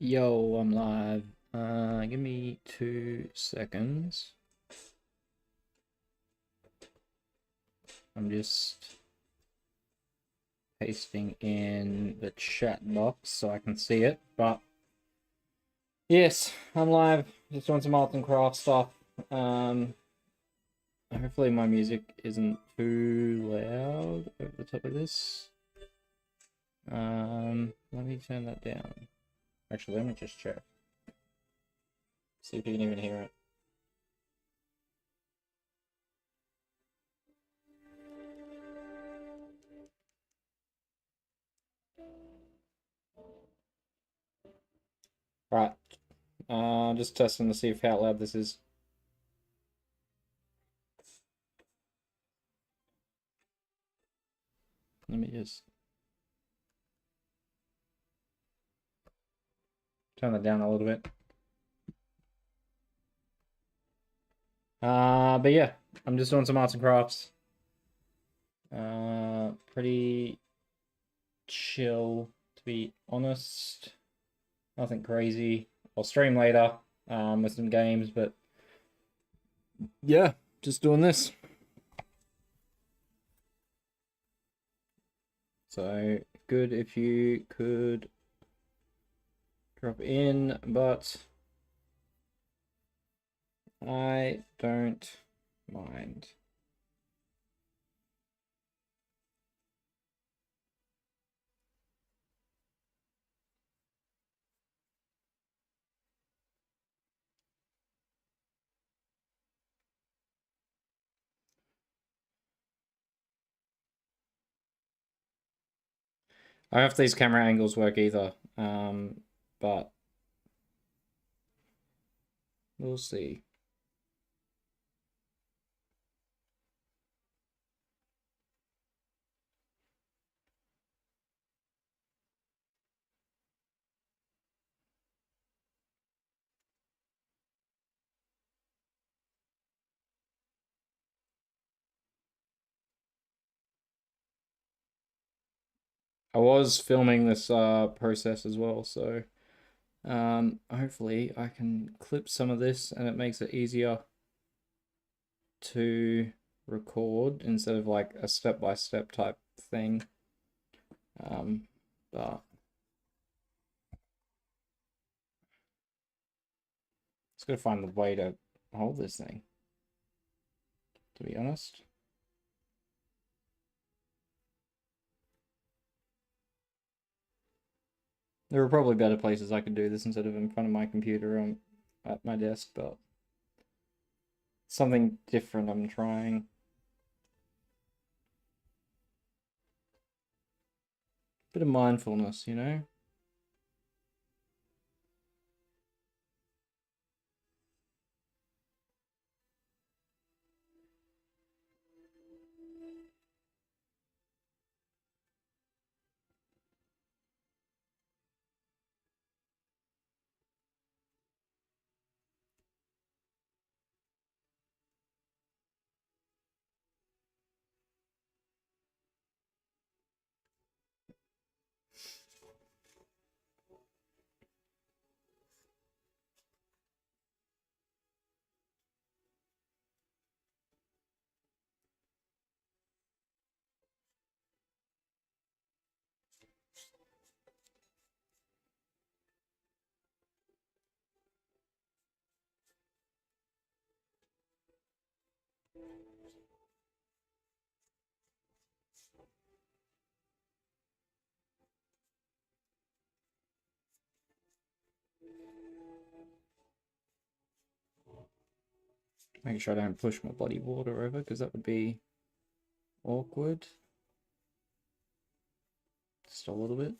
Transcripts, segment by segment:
Yo, I'm live. Give me 2 seconds. I'm just pasting in the chat box so I can see it. But yes, I'm live. Just doing some arts and crafts stuff. Hopefully my music isn't too loud over the top of this. Let me turn that down. Actually, let me just check. See if you can even hear it. Right. Just testing to see if how loud this is. Let me just turn that down a little bit. But yeah, I'm just doing some arts and crafts. Pretty chill, to be honest. Nothing crazy. I'll stream later, with some games, but yeah, just doing this. So good if you could drop in, but I don't mind. I don't know if these camera angles work either, but we'll see. I was filming this process as well, so hopefully I can clip some of this and it makes it easier to record instead of like a step-by-step type thing. But it's gotta find the way to hold this thing, to be honest. There are probably better places I could do this instead of in front of my computer at my desk, but something different I'm trying. Bit of mindfulness, you know? Make sure I don't push my bloody water over because that would be awkward. Just a little bit.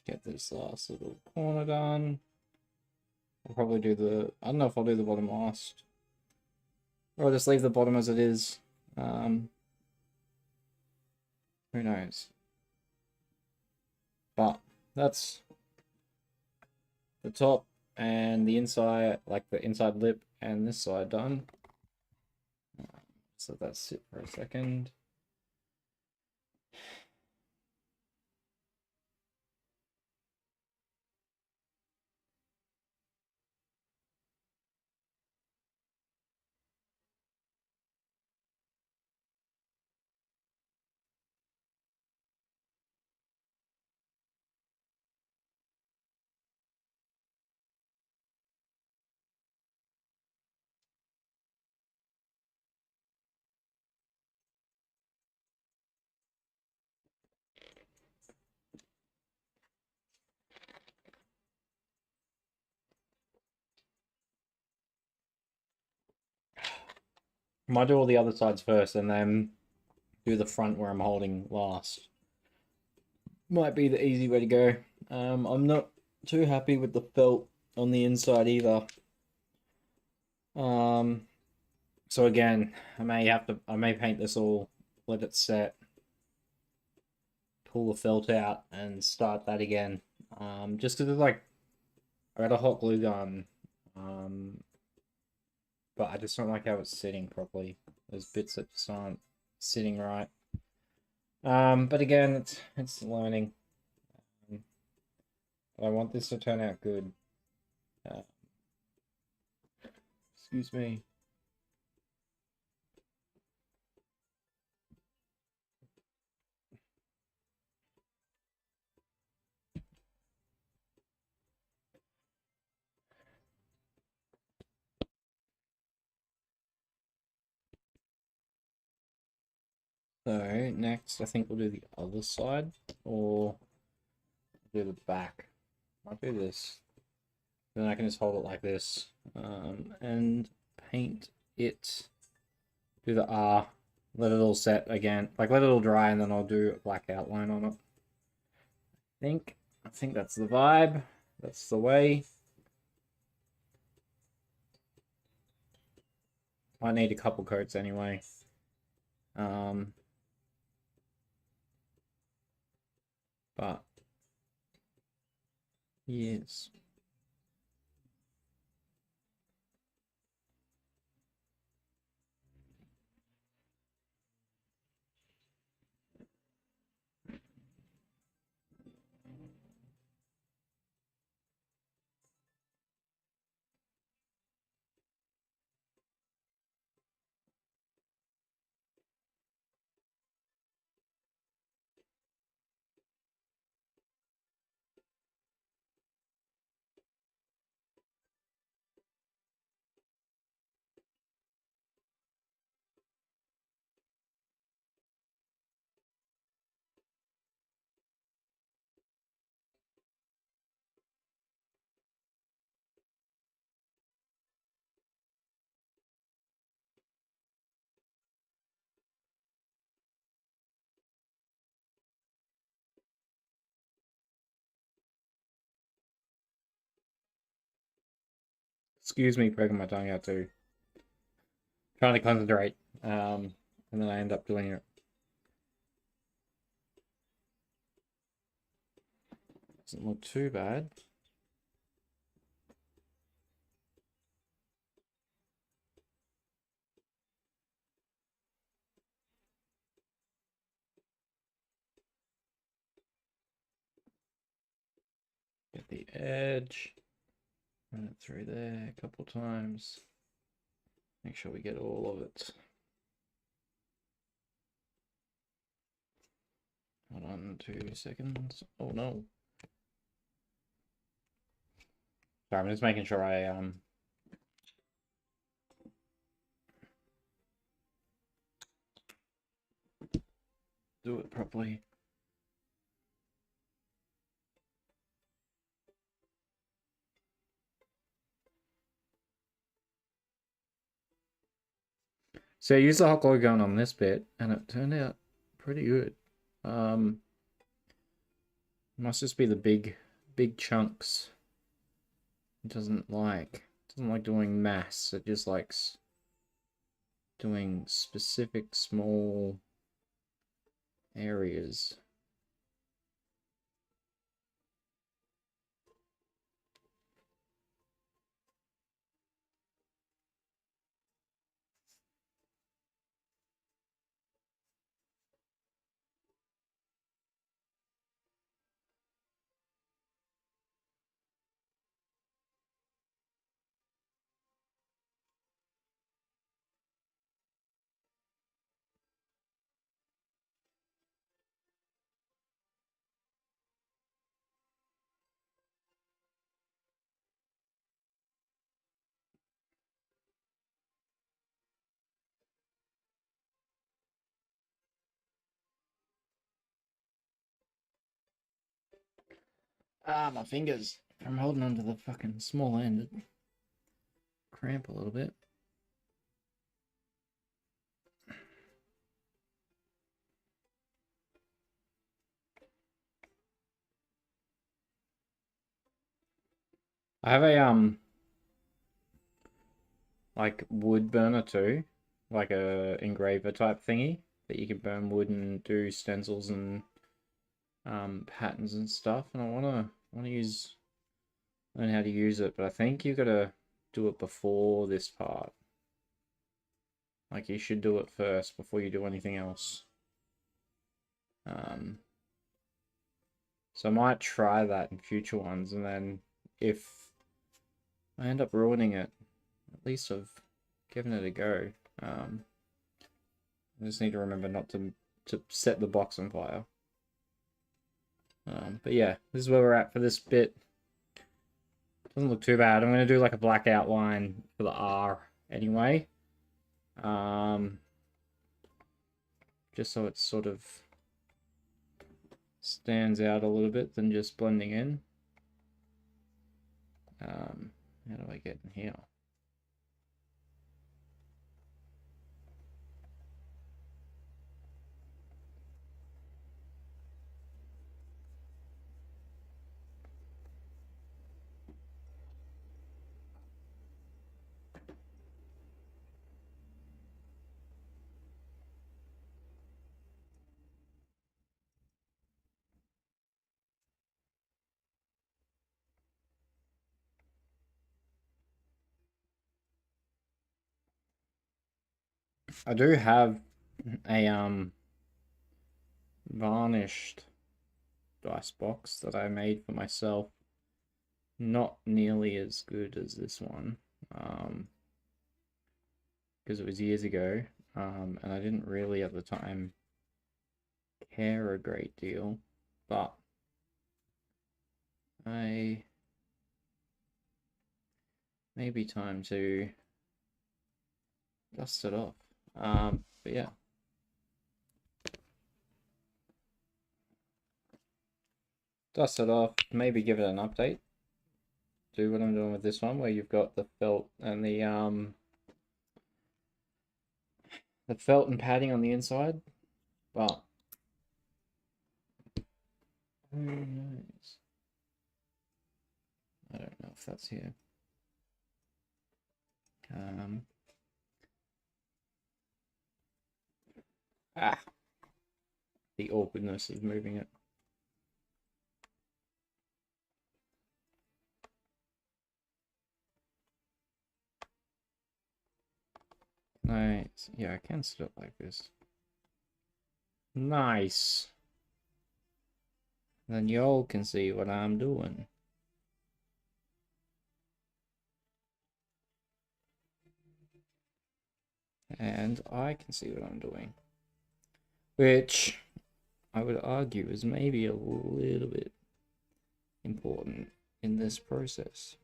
Get this last little corner done. I'll probably do the, I don't know if I'll do the bottom last. Or I'll just leave the bottom as it is. Who knows? But that's the top and the inside, like the inside lip and this side done. So that's sit for a second. Might do all the other sides first and then do the front where I'm holding last. Might be the easy way to go. I'm not too happy with the felt on the inside either. So again, I may paint this all, let it set, pull the felt out and start that again. Just because it's like, I got a hot glue gun, but I just don't like how it's sitting properly. There's bits that just aren't sitting right. But again, it's learning. But I want this to turn out good. Excuse me. So next, I think we'll do the other side, or do the back. I'll do this. Then I can just hold it like this, and paint it. Do the R. Let it all set again. Like let it all dry, and then I'll do a black outline on it. I think that's the vibe. That's the way. I need a couple coats anyway. But yes. Excuse me, poking my tongue out too. Trying to concentrate. And then I end up doing it. Doesn't look too bad. Get the edge. Run it through there a couple times. Make sure we get all of it. Hold on 2 seconds. Oh no. Sorry, I'm just making sure I do it properly. So I used the hot glue gun on this bit, and it turned out pretty good. Must just be the big chunks. It doesn't like doing mass. It just likes doing specific small areas. Ah, my fingers. I'm holding onto the fucking small end. Cramp a little bit. I have a like wood burner too, like a engraver type thingy that you can burn wood and do stencils and patterns and stuff. And I wanna learn how to use it, but I think you gotta do it before this part. Like you should do it first before you do anything else. So I might try that in future ones, and then if I end up ruining it, at least I've given it a go. I just need to remember not to set the box on fire. But yeah, this is where we're at for this bit. Doesn't look too bad. I'm going to do like a black outline for the R anyway. Just so it sort of stands out a little bit than just blending in. How do I get in here? I do have a varnished dice box that I made for myself. Not nearly as good as this one, because it was years ago, and I didn't really at the time care a great deal, but I maybe time to dust it off. But yeah. Dust it off, maybe give it an update. Do what I'm doing with this one, where you've got the felt and the felt and padding on the inside, but who knows? I don't know if that's here. The awkwardness of moving it. Nice. Yeah, I can set it like this. Nice. Then y'all can see what I'm doing. And I can see what I'm doing. Which I would argue is maybe a little bit important in this process.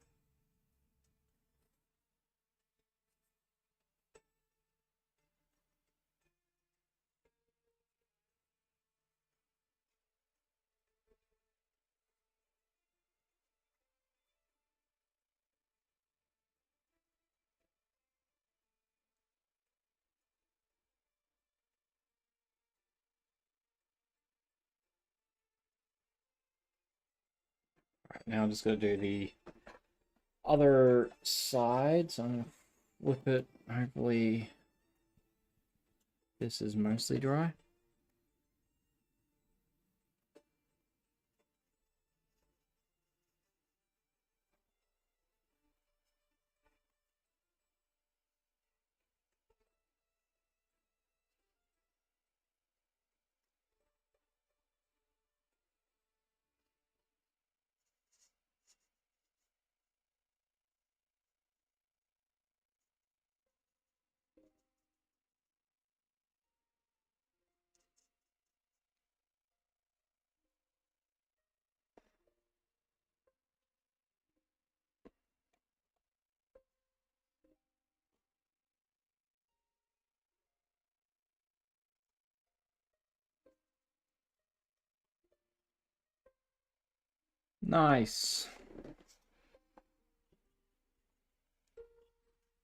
Right, now I'm just going to do the other side. So I'm going to flip it. Hopefully this is mostly dry. Nice.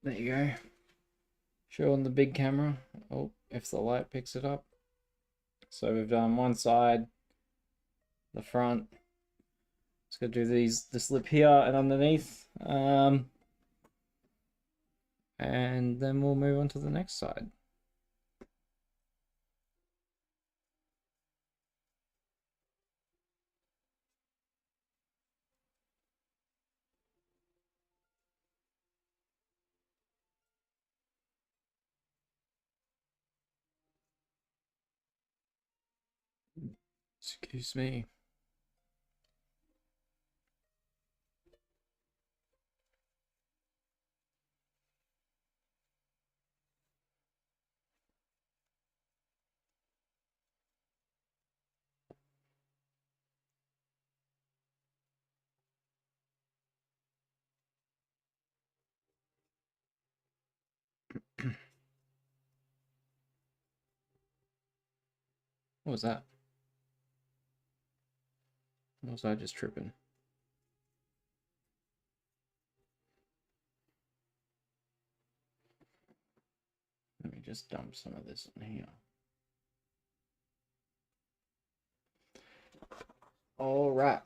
There you go. Show on the big camera. Oh, if the light picks it up. So we've done one side, the front. Just gonna do this lip here and underneath. And then we'll move on to the next side. Excuse me. What was that? Or was I just tripping? Let me just dump some of this in here. All right,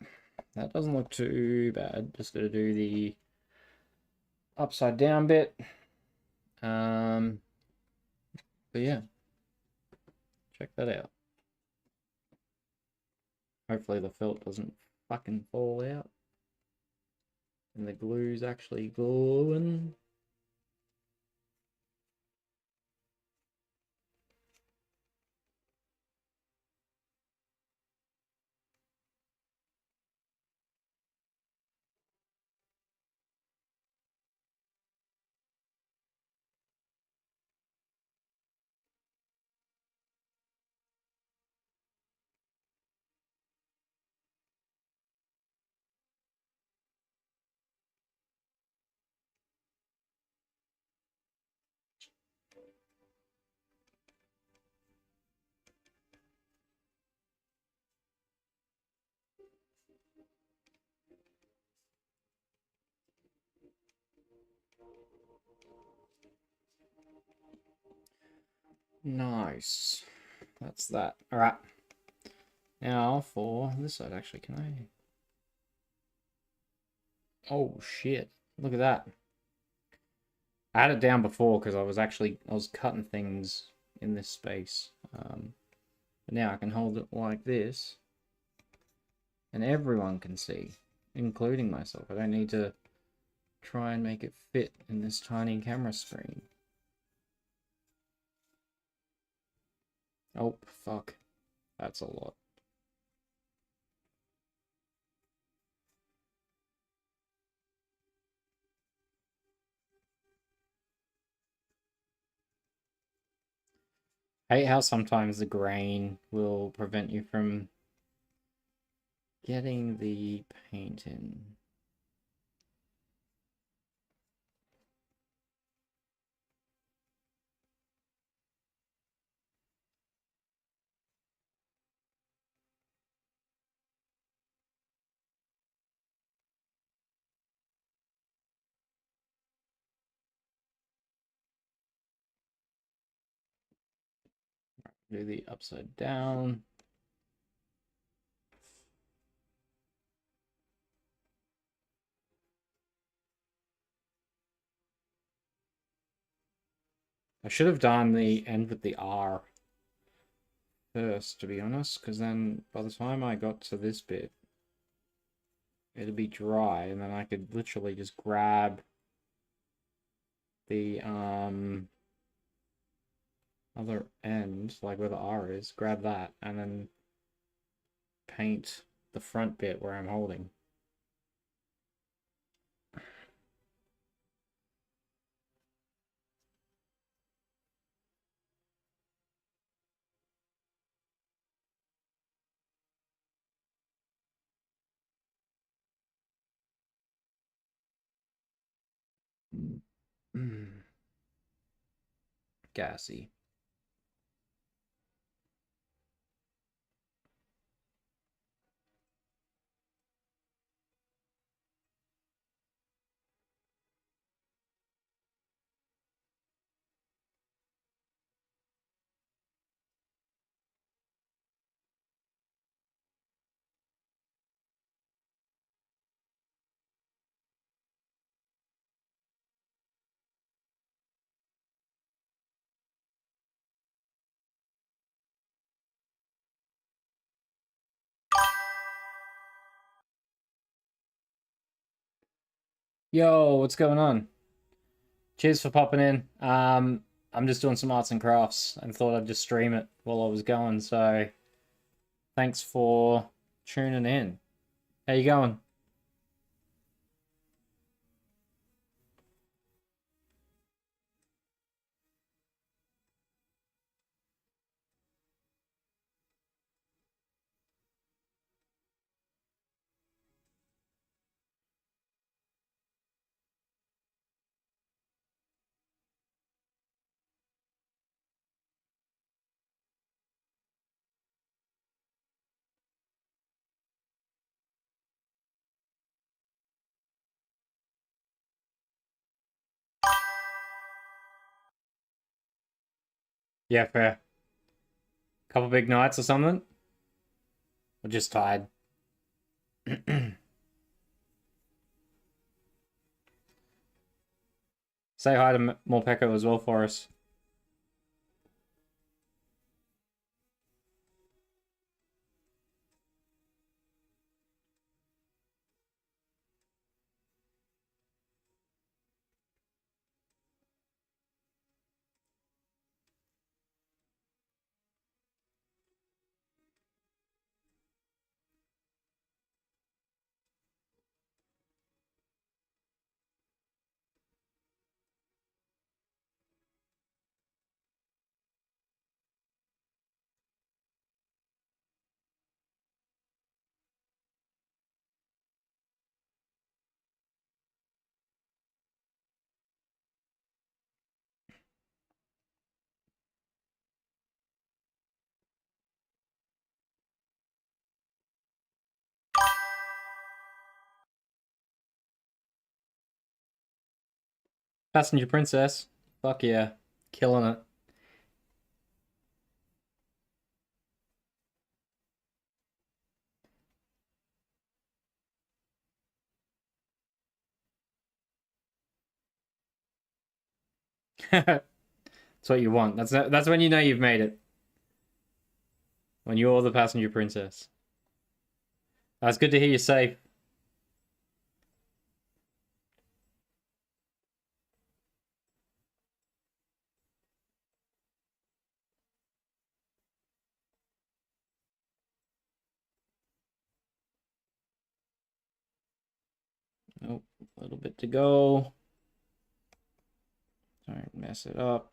that doesn't look too bad. Just gonna do the upside down bit. But yeah, check that out. Hopefully the felt doesn't fucking fall out. And the glue's actually gluing. Nice. That's that. All right. Now for this side, actually, can I? Oh shit! Look at that. I had it down before because I was cutting things in this space. But now I can hold it like this, and everyone can see, including myself. I don't need to try and make it fit in this tiny camera screen. Oh fuck, that's a lot. I hate how sometimes the grain will prevent you from getting the paint in. Do the upside down. I should have done the end with the R first, to be honest, because then by the time I got to this bit, it'd be dry, and then I could literally just grab the other end, like where the R is, grab that, and then paint the front bit where I'm holding. Gassy. Yo, what's going on? Cheers for popping in. I'm just doing some arts and crafts and thought I'd just stream it while I was going, so thanks for tuning in. How you going? Yeah, fair. Couple big nights or something? Or just tired? Say hi to Morpeko as well for us. Passenger Princess. Fuck yeah. Killing it. That's what you want. That's when you know you've made it. When you're the passenger princess. That's good to hear you safe. Oh, a little bit to go. Don't mess it up.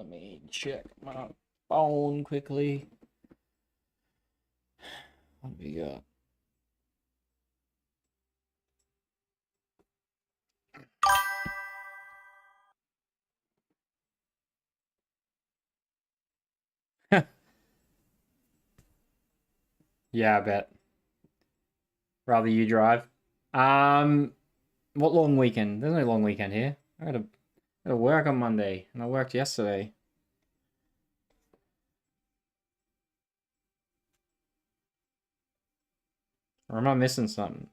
Let me check my phone quickly. What do we got? Yeah, I bet. Rather you drive. What long weekend? There's no long weekend here. I gotta work on Monday, and I worked yesterday. Or am I missing something?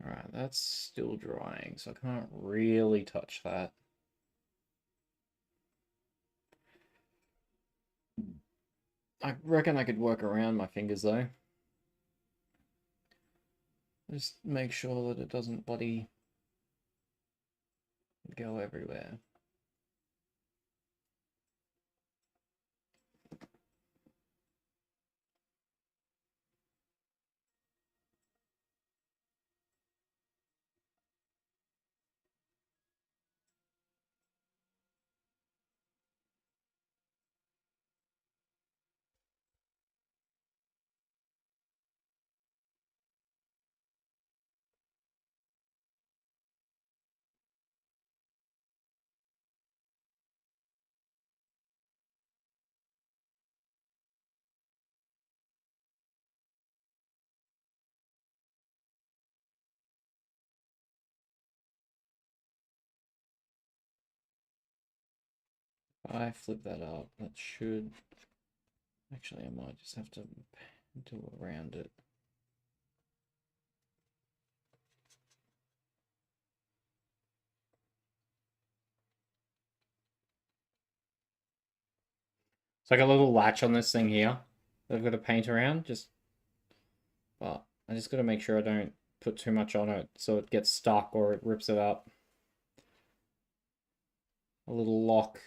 Alright, that's still drying, so I can't really touch that. I reckon I could work around my fingers though. Just make sure that it doesn't bloody go everywhere. If I flip that up, that should... Actually, I might just have to do around it. It's like a little latch on this thing here that I've got to paint around, but I just got to make sure I don't put too much on it so it gets stuck or it rips it up. A little lock.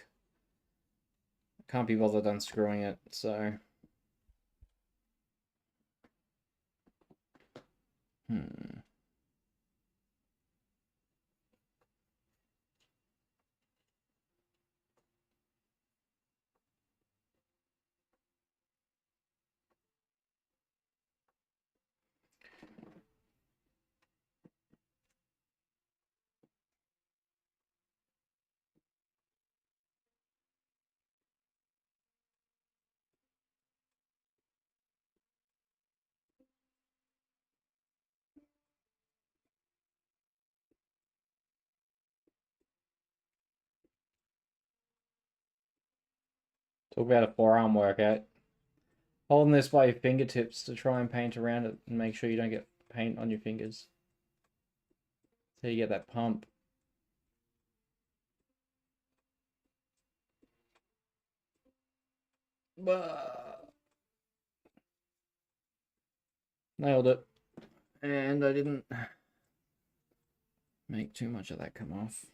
Can't be bothered unscrewing it, so... Talk about a forearm workout. Holding this by your fingertips to try and paint around it and make sure you don't get paint on your fingers. So you get that pump. Nailed it. And I didn't make too much of that come off.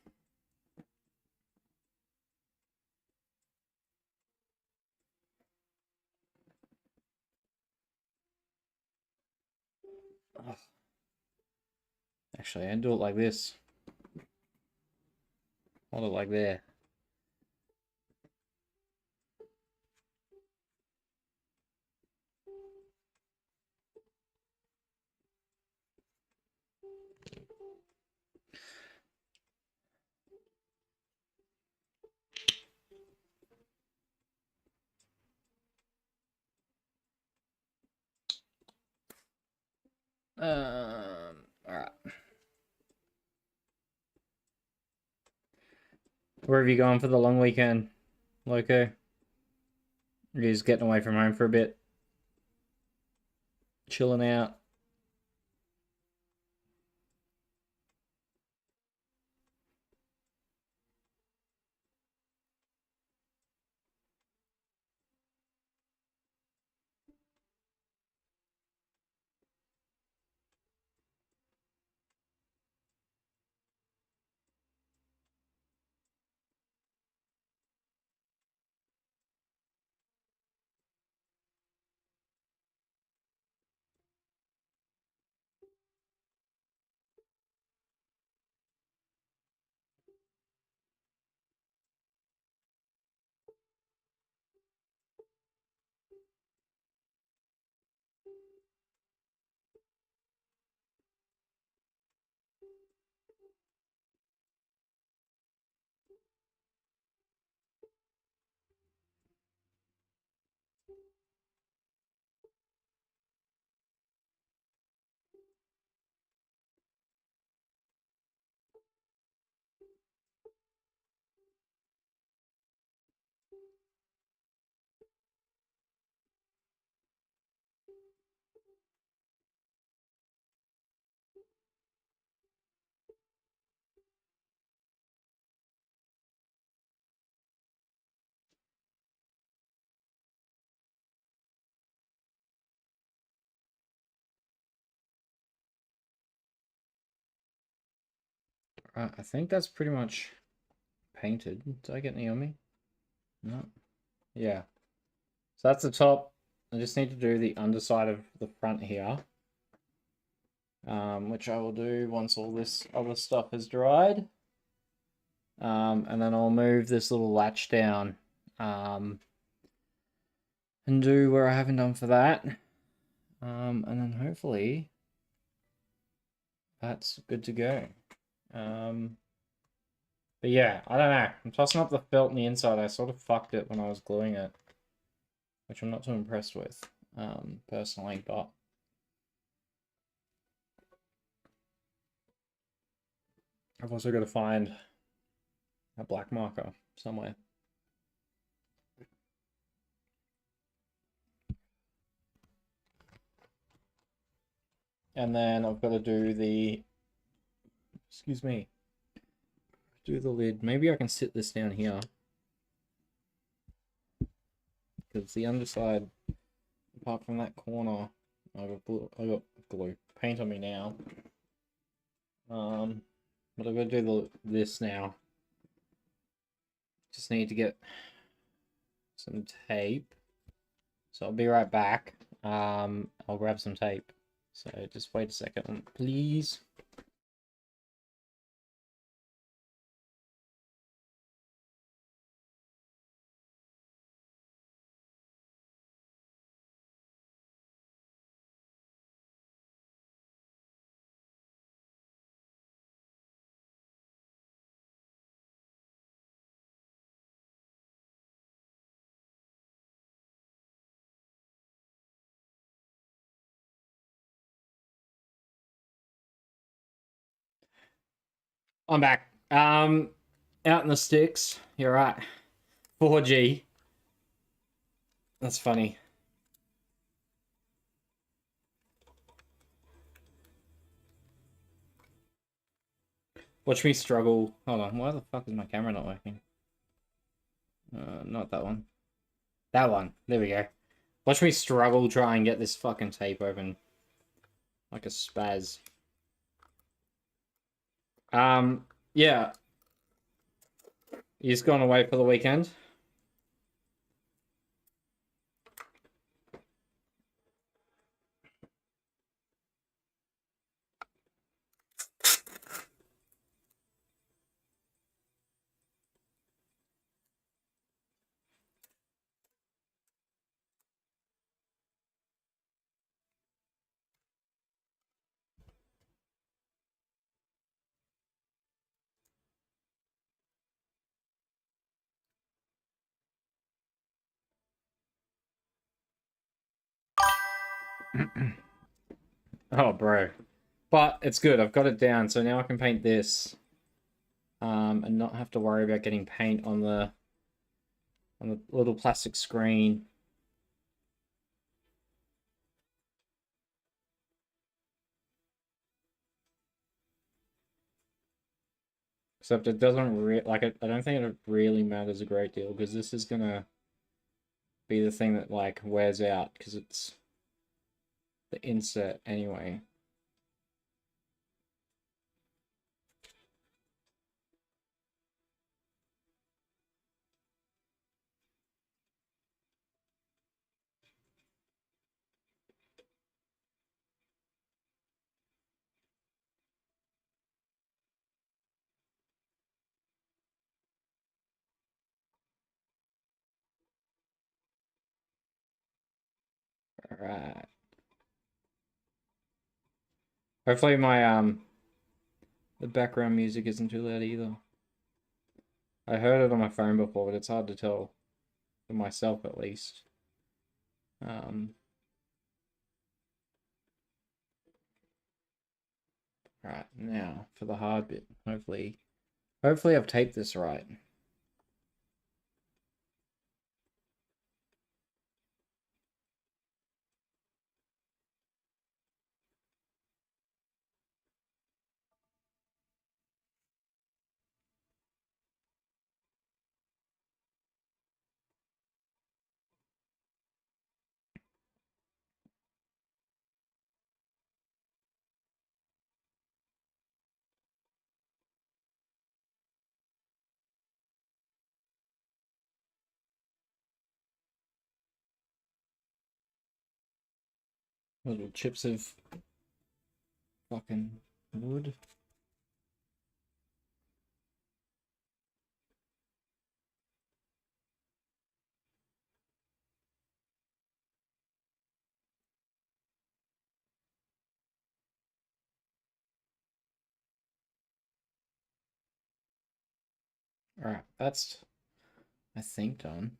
Ugh. Actually, I do it like this. Hold it like there. Alright. Where have you gone for the long weekend, Loco? You're just getting away from home for a bit. Chilling out. I think that's pretty much painted. Did I get any on me? No. Yeah. So that's the top. I just need to do the underside of the front here. Which I will do once all this other stuff has dried. And then I'll move this little latch down. And do where I haven't done for that. And then hopefully that's good to go. But yeah, I don't know. I'm tossing up the felt on the inside. I sort of fucked it when I was gluing it, which I'm not too impressed with, personally, but I've also got to find a black marker somewhere. And then I've got to do the, excuse me, do the lid. Maybe I can sit this down here. Because the underside, apart from that corner, I got glue. Paint on me now. But I've got to do this now. Just need to get some tape. So I'll be right back. I'll grab some tape. So just wait a second, please. I'm back. Out in the sticks. You're right. 4G. That's funny. Watch me struggle. Hold on. Why the fuck is my camera not working? Not that one. That one. There we go. Watch me struggle try and get this fucking tape open. Like a spaz. Yeah. You just gone away for the weekend? Oh, bro. But it's good. I've got it down, so now I can paint this. And not have to worry about getting paint on the little plastic screen. Except it doesn't like it. I don't think it really matters a great deal because this is gonna be the thing that like wears out because it's the insert anyway. All right. Hopefully my the background music isn't too loud either. I heard it on my phone before, but it's hard to tell for myself at least. Right, now for the hard bit. Hopefully I've taped this right. Little chips of fucking wood. Alright, that's, I think, done.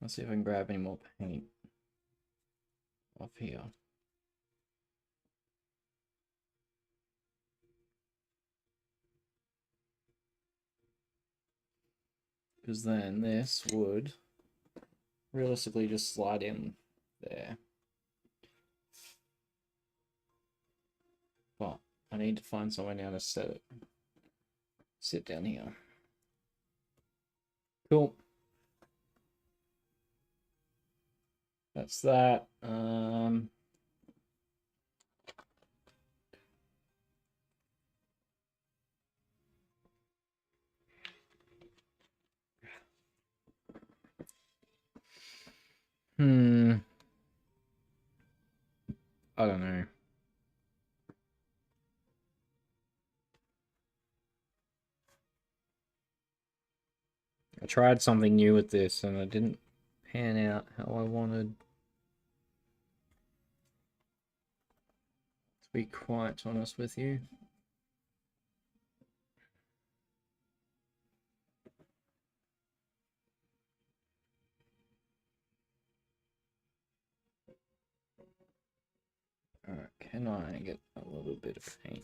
Let's see if I can grab any more paint off here. Because then this would realistically just slide in there. But I need to find somewhere now to set it. Sit down here. Cool. That's that. I don't know. I tried something new with this and it didn't pan out how I wanted. To be quite honest with you. Alright, can I get a little bit of paint?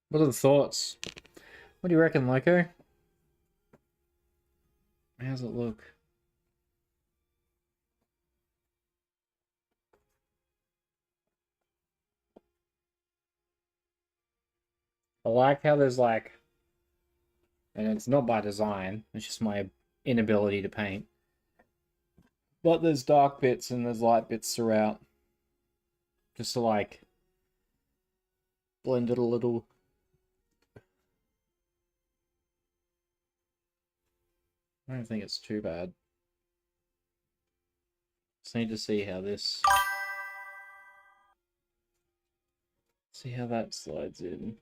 What are the thoughts? What do you reckon, Loco? How's it look? I like how there's like, and it's not by design, it's just my inability to paint. But there's dark bits and there's light bits throughout. Just to like blend it a little. I don't think it's too bad. Just need to see how this... See how that slides in.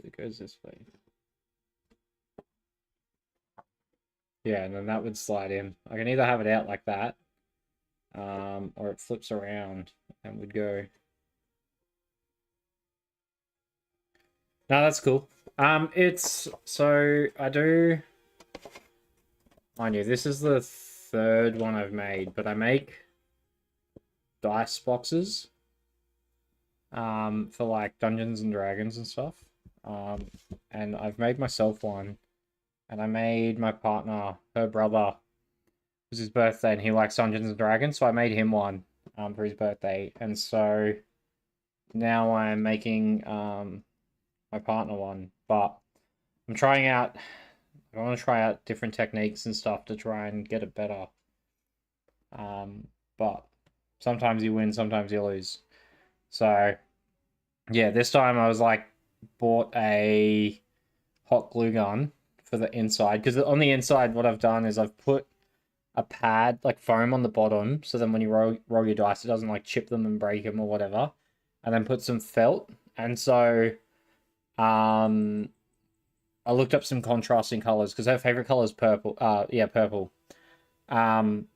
It goes this way. Yeah, and then that would slide in. I can either have it out like that, or it flips around and would go. No, that's cool. It's so I do. Mind you, this is the third one I've made, but I make dice boxes, for like Dungeons and Dragons and stuff. And I've made myself one, and I made my partner, her brother. It was his birthday, and he likes Dungeons and Dragons, so I made him one, for his birthday, and so now I'm making my partner one, but I'm trying out. I want to try out different techniques and stuff to try and get it better. But sometimes you win, sometimes you lose. So yeah, this time I was like, bought a hot glue gun for the inside, because on the inside what I've done is I've put a pad, like foam on the bottom, so then when you roll your dice, it doesn't like chip them and break them or whatever. And then put some felt. And so I looked up some contrasting colors because her favorite color is purple. Yeah, purple. And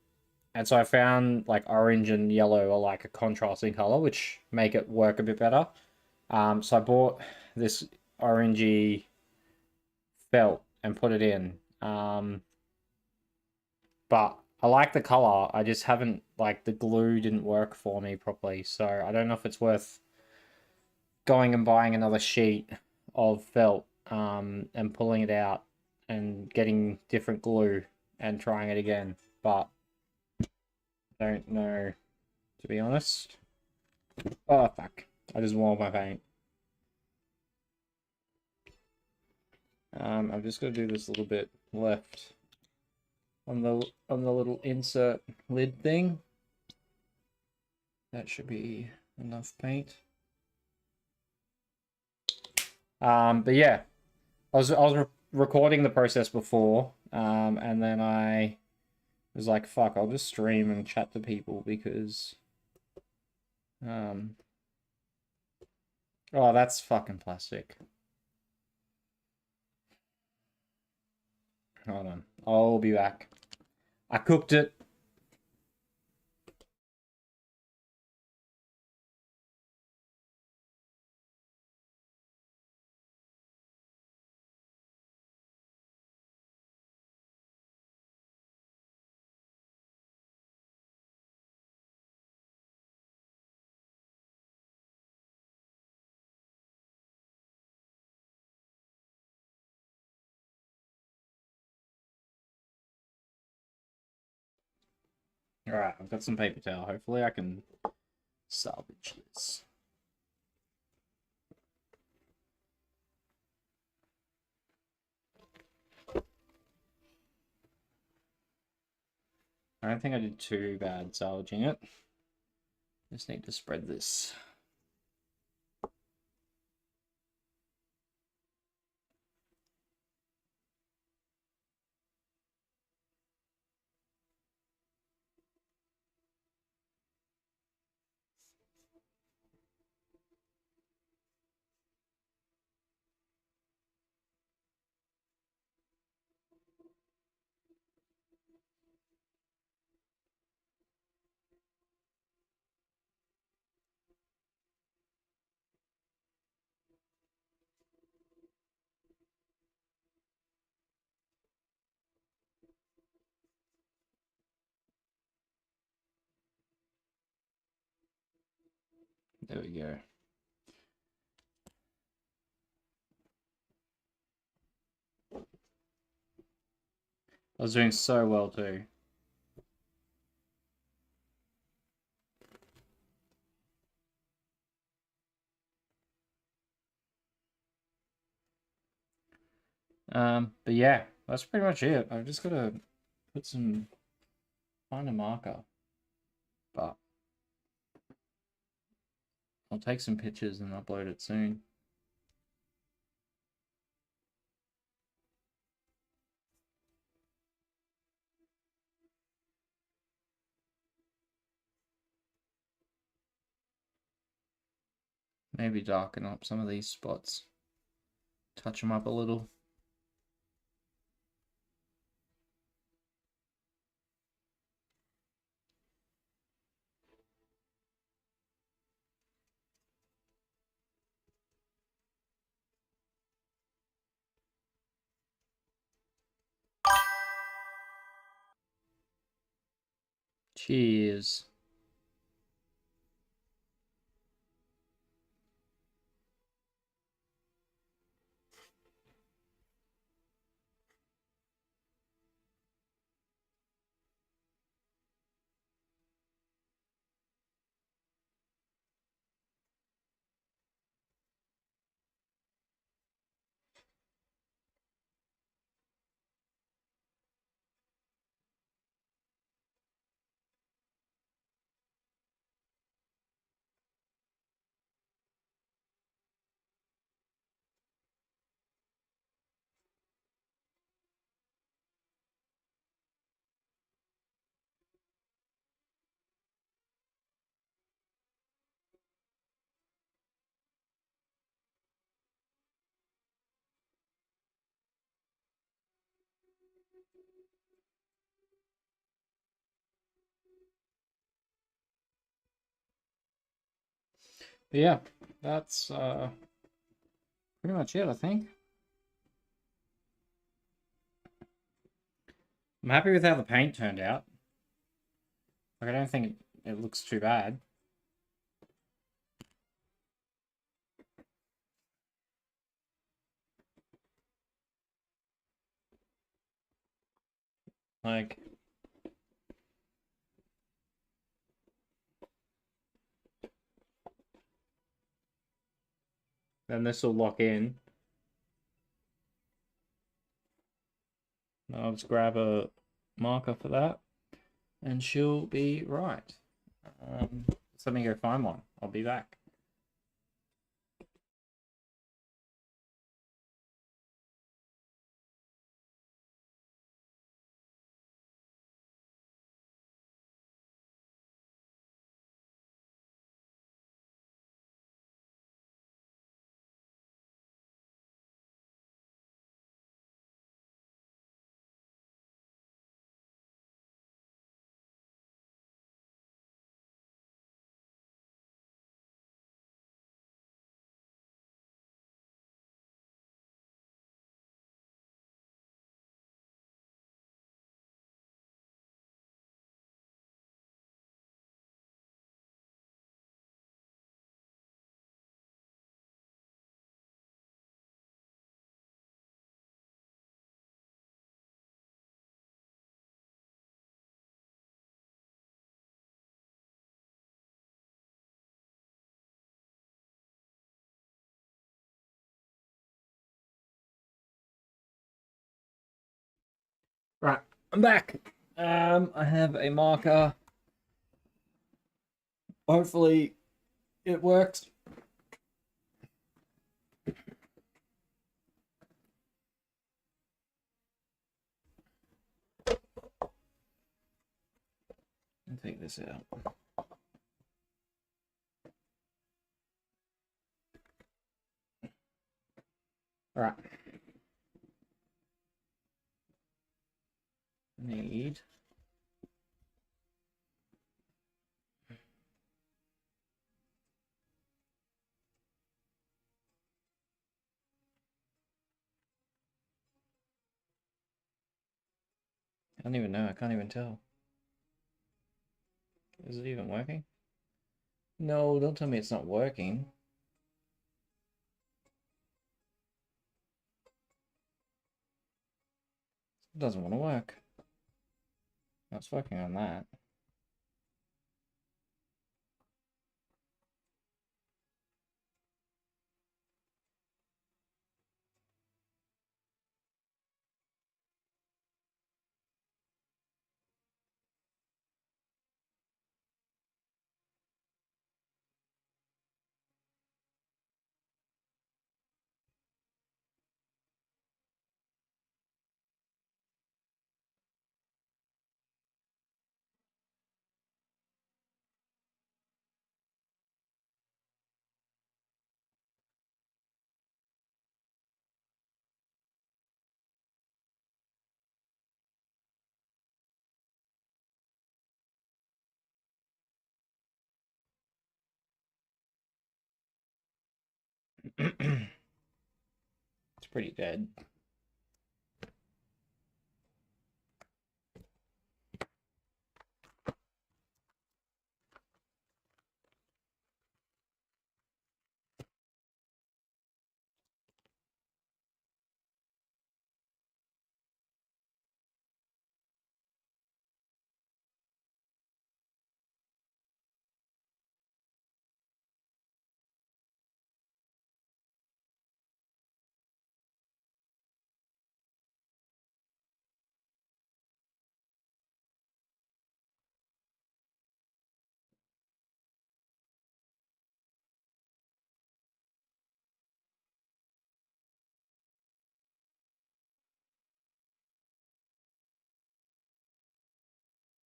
so I found like orange and yellow are like a contrasting color, which make it work a bit better. So I bought this orangey felt and put it in. But I like the color. I just haven't, like, the glue didn't work for me properly. So I don't know if it's worth going and buying another sheet of felt, and pulling it out and getting different glue and trying it again. But I don't know, to be honest. Oh, fuck. I just wore my paint. I've just got to do this little bit left on the little insert lid thing. That should be enough paint. But yeah, I was recording the process before, and then I was like, fuck, I'll just stream and chat to people because, oh, that's fucking plastic. Hold on, I'll be back. I cooked it. All right, I've got some paper towel. Hopefully, I can salvage this. I don't think I did too bad salvaging it. Just need to spread this. There we go. I was doing so well too. But yeah, that's pretty much it. I've just got to find a marker. But I'll take some pictures and upload it soon. Maybe darken up some of these spots. Touch them up a little. Cheers. But yeah, that's pretty much it, I think. I'm happy with how the paint turned out. Like, I don't think it looks too bad. Like, then this will lock in. I'll just grab a marker for that, and she'll be right. So let me go find one. I'll be back. I'm back. I have a marker. Hopefully it works. I'll take this out. All right. Need. I don't even know. I can't even tell. Is it even working? No, don't tell me it's not working. It doesn't want to work. That's working on that. It's pretty dead.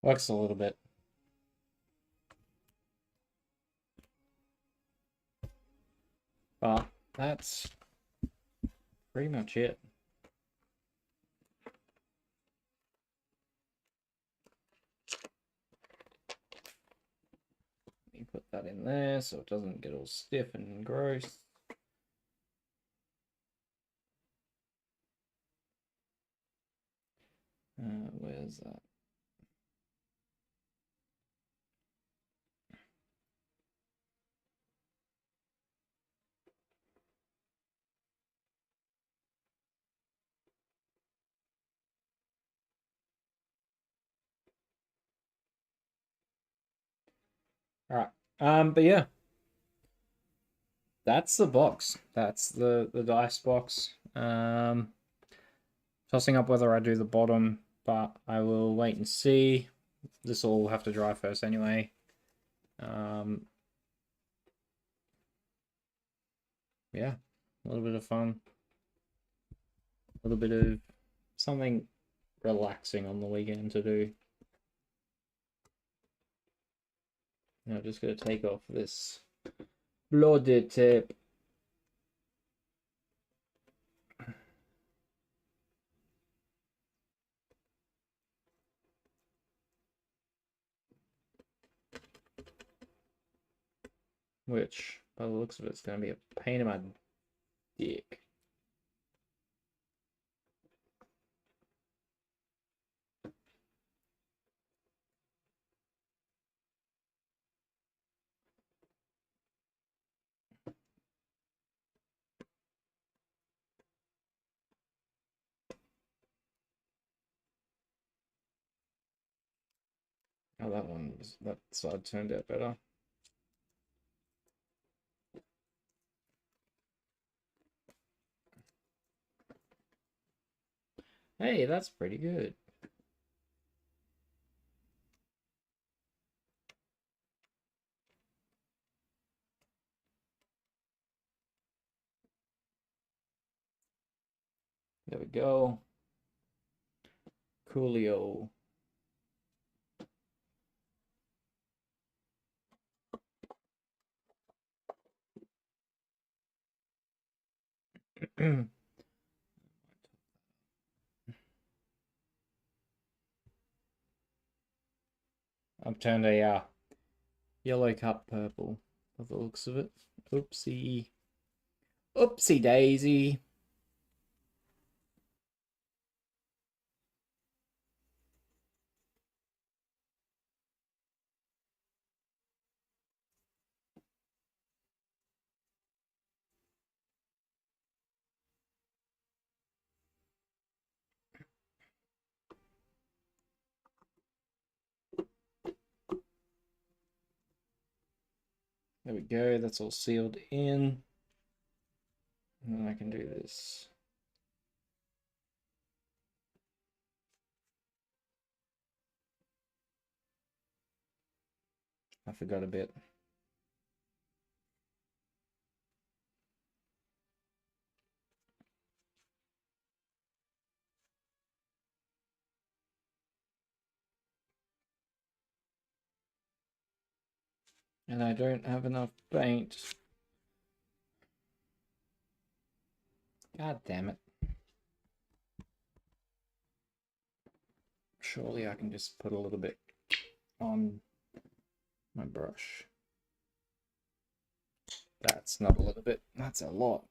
Works a little bit. But that's pretty much it. Let me put that in there so it doesn't get all stiff and gross. Where's that? All right. But yeah, that's the box. That's the dice box. Tossing up whether I do the bottom, but I will wait and see. This will have to dry first anyway. Yeah, a little bit of fun. A little bit of something relaxing on the weekend to do. Now just gonna take off this blooded tip. Which, by the looks of it, is going to be a pain in my dick. Oh, that side turned out better. Hey, that's pretty good. There we go. Coolio. I've turned a yellow cup purple by the looks of it. Oopsie. Oopsie daisy. There we go, that's all sealed in. And then I can do this. I forgot a bit. And I don't have enough paint. God damn it. Surely I can just put a little bit on my brush. That's not a little bit, that's a lot.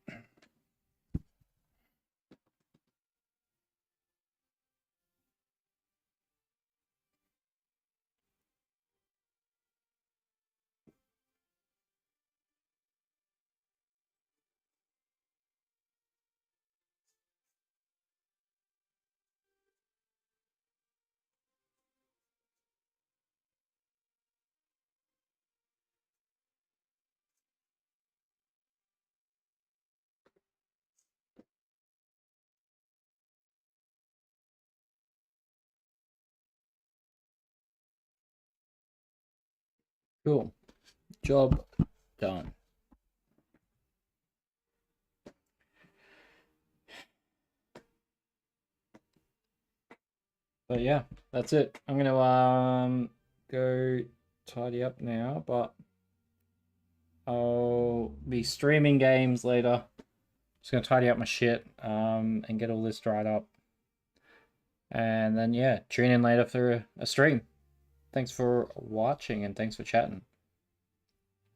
Cool. Job done. But yeah, that's it. I'm gonna go tidy up now, but I'll be streaming games later. Just gonna tidy up my shit and get all this dried up. And then yeah, tune in later for a stream. Thanks for watching and thanks for chatting.